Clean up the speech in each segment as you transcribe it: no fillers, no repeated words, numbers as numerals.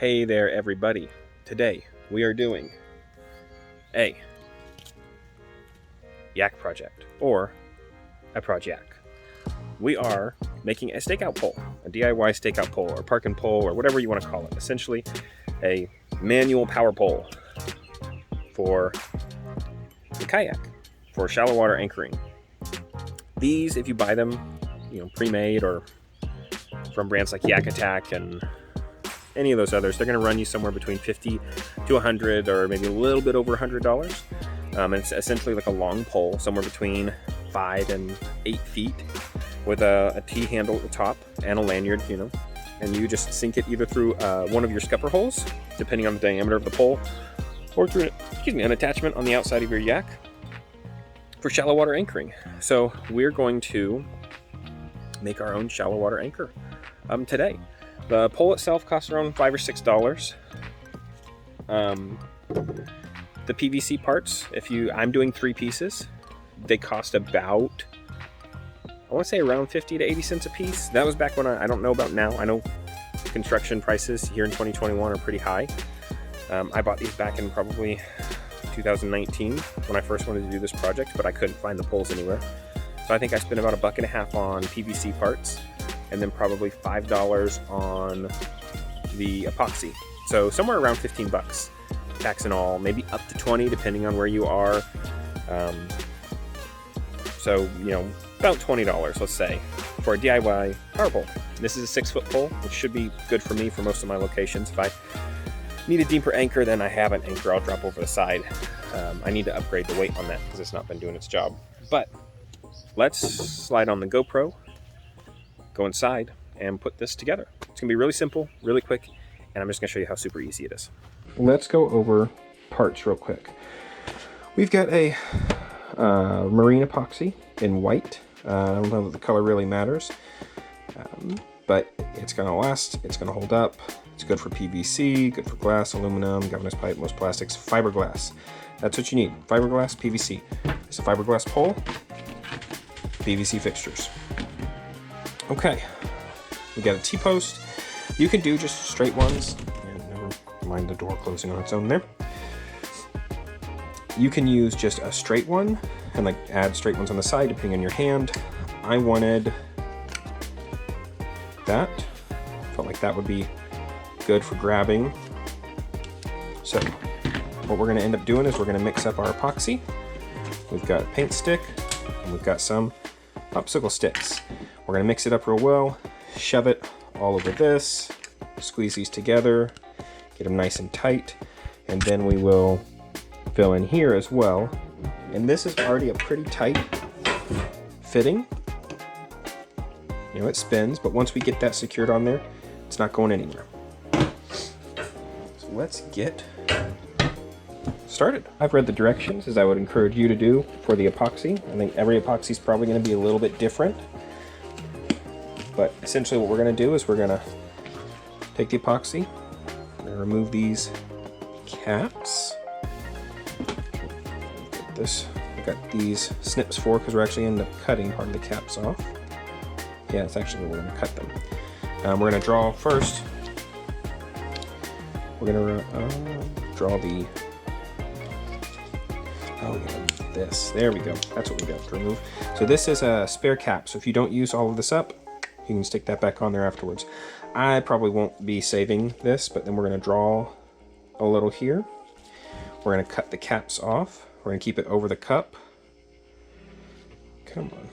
Hey there everybody. Today we are doing a yak project, or a project. We are making a stakeout pole, a DIY stakeout pole, or park and pole, or whatever you want to call it. Essentially a manual power pole for the kayak, for shallow water anchoring. These, if you buy them, pre-made or from brands like Yak Attack and any of those others, they're going to run you somewhere between $50 to $100, or maybe a little bit over $100. And it's essentially like a long pole, somewhere between 5 and 8 feet, with a T handle at the top and a lanyard, and you just sink it either through one of your scupper holes, depending on the diameter of the pole, or through an attachment on the outside of your yak for shallow water anchoring. So we're going to make our own shallow water anchor today. The pole itself costs around $5 or $6. The PVC parts, I'm doing 3 pieces, they cost about, I want to say around 50 to 80 cents a piece. That was back when I don't know about now. I know construction prices here in 2021 are pretty high. I bought these back in probably 2019 when I first wanted to do this project, but I couldn't find the poles anywhere. So I think I spent about $1.50 on PVC parts, and then probably $5 on the epoxy. So somewhere around 15 bucks, tax and all, maybe up to 20 depending on where you are. So, about $20, let's say, for a DIY power pole. This is a 6-foot pole, which should be good for me for most of my locations. If I need a deeper anchor, then I have an anchor I'll drop over the side. I need to upgrade the weight on that because it's not been doing its job. But let's slide on the GoPro, go inside, and put this together. It's gonna be really simple, really quick, and I'm just gonna show you how super easy it is. Let's go over parts real quick. We've got a marine epoxy in white. I don't know that the color really matters, but it's gonna last, it's gonna hold up. It's good for PVC, good for glass, aluminum, galvanized pipe, most plastics, fiberglass. That's what you need, fiberglass, PVC. It's a fiberglass pole, PVC fixtures. Okay, we got a T-post. You can do just straight ones. And never mind the door closing on its own there. You can use just a straight one and add straight ones on the side depending on your hand. I wanted that. Felt like that would be good for grabbing. So what we're going to end up doing is we're going to mix up our epoxy. We've got a paint stick and we've got some popsicle sticks. We're going to mix it up real well, shove it all over this, squeeze these together, get them nice and tight, and then we will fill in here as well. And this is already a pretty tight fitting. It spins, but once we get that secured on there, it's not going anywhere. So let's get started. I've read the directions, as I would encourage you to do for the epoxy. I think every epoxy is probably going to be a little bit different. But essentially what we're going to do is we're going to take the epoxy, we're going to remove these caps. I've got these snips for because we're actually end up cutting part of the caps off. Yeah, it's actually where we're going to cut them. We're going to draw first. We're going to draw the, this. There we go. That's what we got to remove. So this is a spare cap. So if you don't use all of this up, you can stick that back on there afterwards. I probably won't be saving this, but then we're going to draw a little here. We're going to cut the caps off. We're going to keep it over the cup. Come on.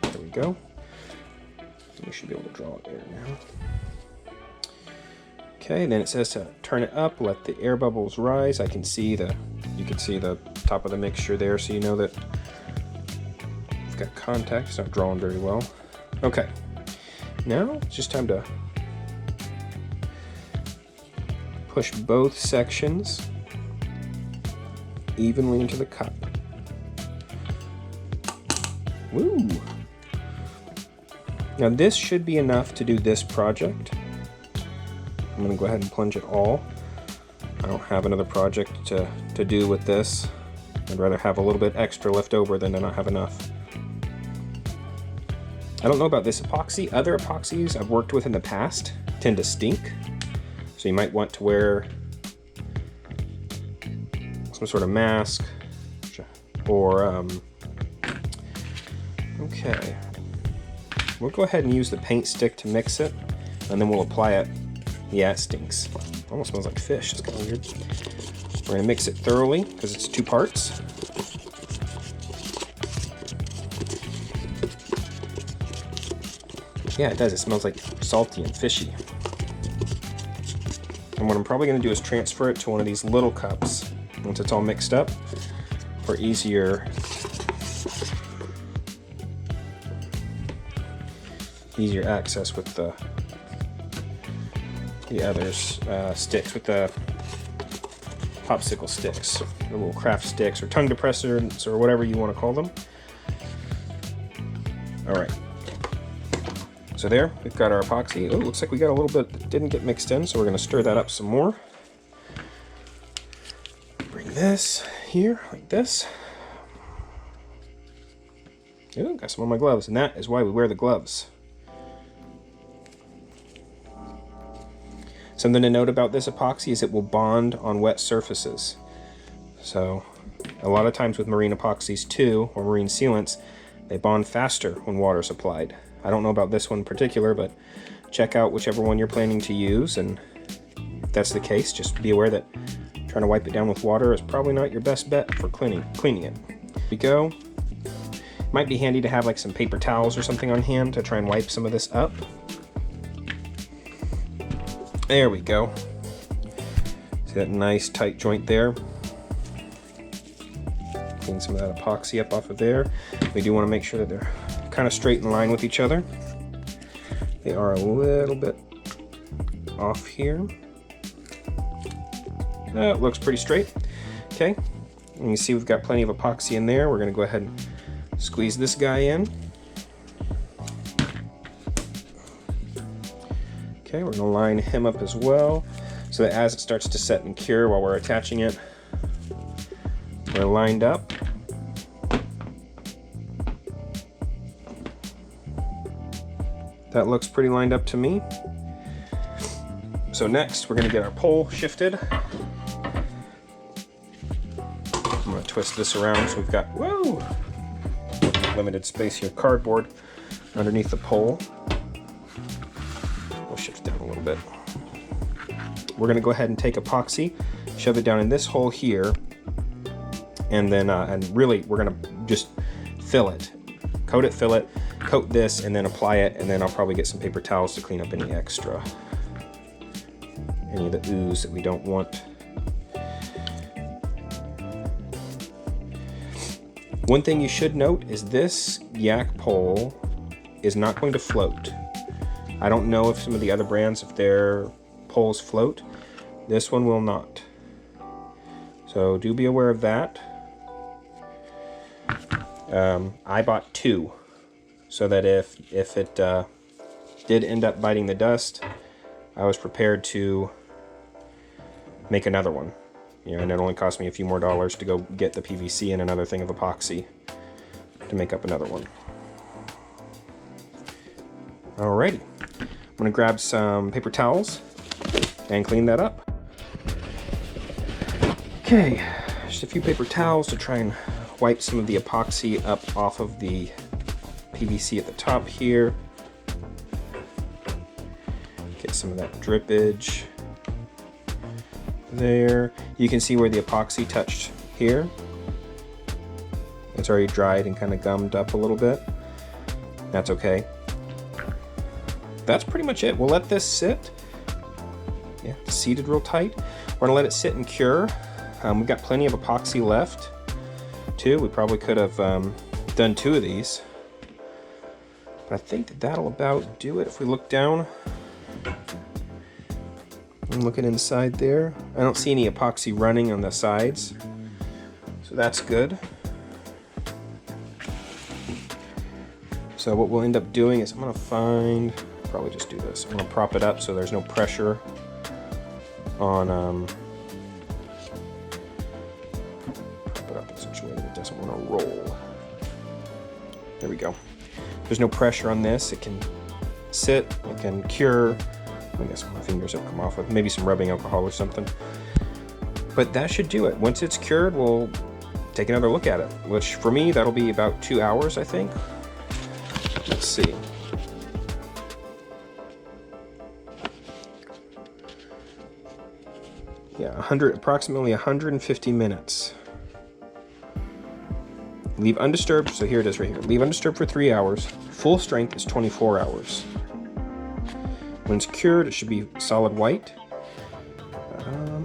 There we go. We should be able to draw it there now. Okay, then it says to turn it up, let the air bubbles rise. You can see the top of the mixture there, so you know that we've got contact. It's not drawing very well. Okay, now it's just time to push both sections evenly into the cup. Woo! Now this should be enough to do this project. I'm going to go ahead and plunge it all. I don't have another project to do with this. I'd rather have a little bit extra left over than to not have enough. I don't know about this epoxy. Other epoxies I've worked with in the past tend to stink. So you might want to wear some sort of mask or, okay. We'll go ahead and use the paint stick to mix it, and then we'll apply it. Yeah, it stinks. Almost smells like fish. It's kind of weird. We're gonna mix it thoroughly because it's 2 parts. Yeah, it does. It smells like salty and fishy. And what I'm probably gonna do is transfer it to one of these little cups once it's all mixed up for easier access with the other sticks, with the popsicle sticks, the little craft sticks or tongue depressors or whatever you want to call them. All right. So there, we've got our epoxy. Oh, looks like we got a little bit that didn't get mixed in, so we're going to stir that up some more. Bring this here, like this. Ooh, got some on my gloves, and that is why we wear the gloves. Something to note about this epoxy is it will bond on wet surfaces. So a lot of times with marine epoxies too, or marine sealants, they bond faster when water is applied. I don't know about this one in particular, but check out whichever one you're planning to use, and if that's the case, just be aware that trying to wipe it down with water is probably not your best bet for cleaning it. Here we go. Might be handy to have like some paper towels or something on hand to try and wipe some of this up. There we go. See that nice tight joint there? Clean some of that epoxy up off of there. We do want to make sure that they're kind of straight in line with each other. They are a little bit off here. It looks pretty straight. Okay, and you see we've got plenty of epoxy in there. We're going to go ahead and squeeze this guy in. Okay, we're going to line him up as well, so that as it starts to set and cure while we're attaching it, we're lined up. That looks pretty lined up to me. So next, we're going to get our pole shifted. I'm going to twist this around so we've got, whoa, limited space here, cardboard underneath the pole. Shift down a little bit. We're going to go ahead and take epoxy, shove it down in this hole here, and then and really we're going to just fill it, coat it, fill it, coat this, and then apply it, and then I'll probably get some paper towels to clean up any extra, any of the ooze that we don't want. One thing you should note is this yak pole is not going to float. I don't know if some of the other brands, if their poles float. This one will not. So do be aware of that. I bought 2, so that if it did end up biting the dust, I was prepared to make another one. You know, and it only cost me a few more dollars to go get the PVC and another thing of epoxy to make up another one. Alrighty. I'm going to grab some paper towels and clean that up. Okay, just a few paper towels to try and wipe some of the epoxy up off of the PVC at the top here. Get some of that drippage there. You can see where the epoxy touched here. It's already dried and kind of gummed up a little bit. That's okay. That's pretty much it. We'll let this sit. Yeah, it's seated real tight. We're gonna let it sit and cure. We've got plenty of epoxy left too. We probably could have done 2 of these, but I think that that'll about do it. If we look down, I'm looking inside there. I don't see any epoxy running on the sides, so that's good. So what we'll end up doing is I'm gonna probably just do this. I'm gonna prop it up so there's no pressure on prop it up essentially There we go. There's no pressure on this. It can sit, it can cure. I guess my fingers have come off with maybe some rubbing alcohol or something. But that should do it. Once it's cured, we'll take another look at it, which for me, that'll be about 2 hours, I think. Let's see. Yeah, approximately 150 minutes. Leave undisturbed, so here it is right here. Leave undisturbed for 3 hours. Full strength is 24 hours. When it's cured, it should be solid white.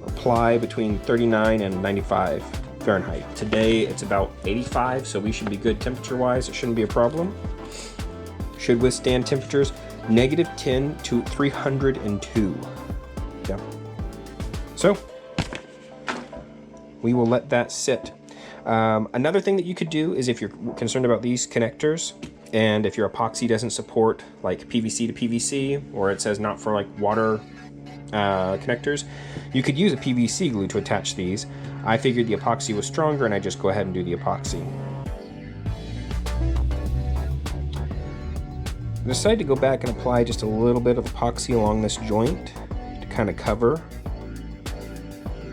Apply between 39 and 95 Fahrenheit. Today it's about 85, so we should be good temperature-wise. It shouldn't be a problem. Should withstand temperatures -10 to 302. Yeah. So we will let that sit. Another thing that you could do is if you're concerned about these connectors, and if your epoxy doesn't support like PVC to PVC, or it says not for like water connectors, you could use a PVC glue to attach these. I figured the epoxy was stronger, and I just go ahead and do the epoxy. I decided to go back and apply just a little bit of epoxy along this joint to kind of cover.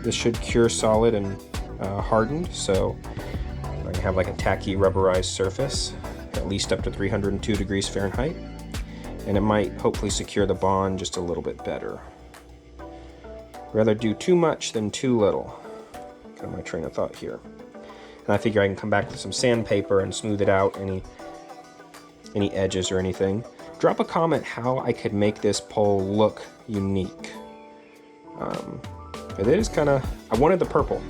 This should cure solid and hardened, so I have like a tacky rubberized surface, at least up to 302 degrees Fahrenheit, and it might hopefully secure the bond just a little bit better. Rather do too much than too little. Kind of my train of thought here. And I figure I can come back with some sandpaper and smooth it out, any edges or anything. Drop a comment how I could make this pole look unique. It is kind of, I wanted the purple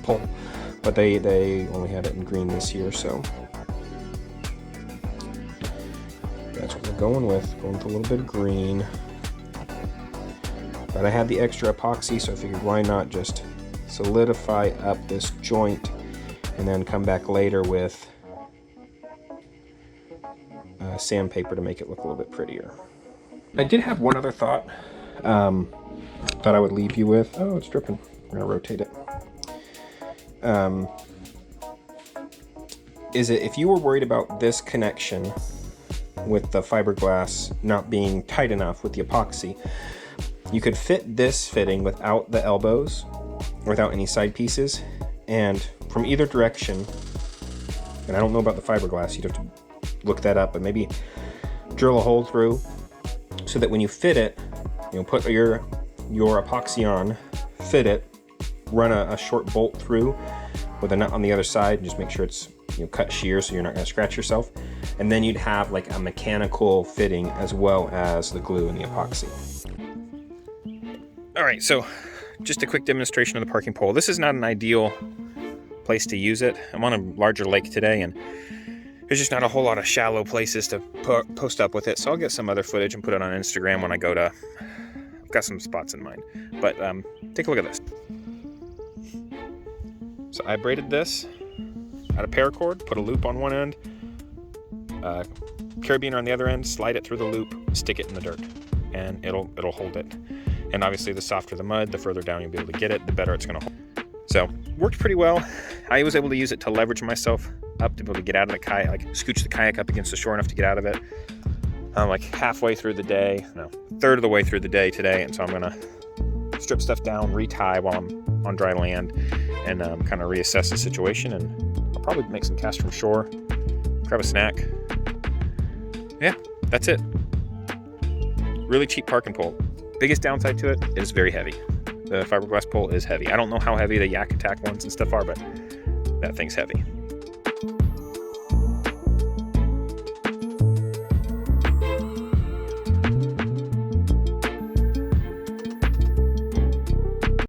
pole, but they only had it in green this year, so that's what we're going with a little bit of green. But I had the extra epoxy, so I figured why not just solidify up this joint and then come back later with sandpaper to make it look a little bit prettier. I did have one other thought that I would leave you with. Oh, it's dripping. We're gonna rotate it. Is it if you were worried about this connection with the fiberglass not being tight enough with the epoxy, you could fit this fitting without the elbows, without any side pieces, and from either direction, and I don't know about the fiberglass, you'd have to look that up, but maybe drill a hole through so that when you fit it, put your epoxy on, fit it, run a short bolt through with a nut on the other side, and just make sure it's cut shear so you're not going to scratch yourself, and then you'd have like a mechanical fitting as well as the glue and the epoxy. All right, so just a quick demonstration of the parking pole. This is not an ideal place to use it. I'm on a larger lake today, and there's just not a whole lot of shallow places to post up with it, so I'll get some other footage and put it on Instagram when I go to, I've got some spots in mind. But take a look at this. So I braided this out of paracord, put a loop on one end, carabiner on the other end, slide it through the loop, stick it in the dirt, and it'll hold it. And obviously the softer the mud, the further down you'll be able to get it, the better it's gonna hold. So, worked pretty well. I was able to use it to leverage myself up to be able to get out of the kayak, like scooch the kayak up against the shore enough to get out of it. I'm like halfway through the day, no, third of the way through the day today, and so I'm gonna strip stuff down, retie while I'm on dry land, and kind of reassess the situation, and I'll probably make some casts from shore, grab a snack. Yeah, that's it. Really cheap park and pole. Biggest downside to it is very heavy. The fiberglass pole is heavy. I don't know how heavy the Yak Attack ones and stuff are, but that thing's heavy.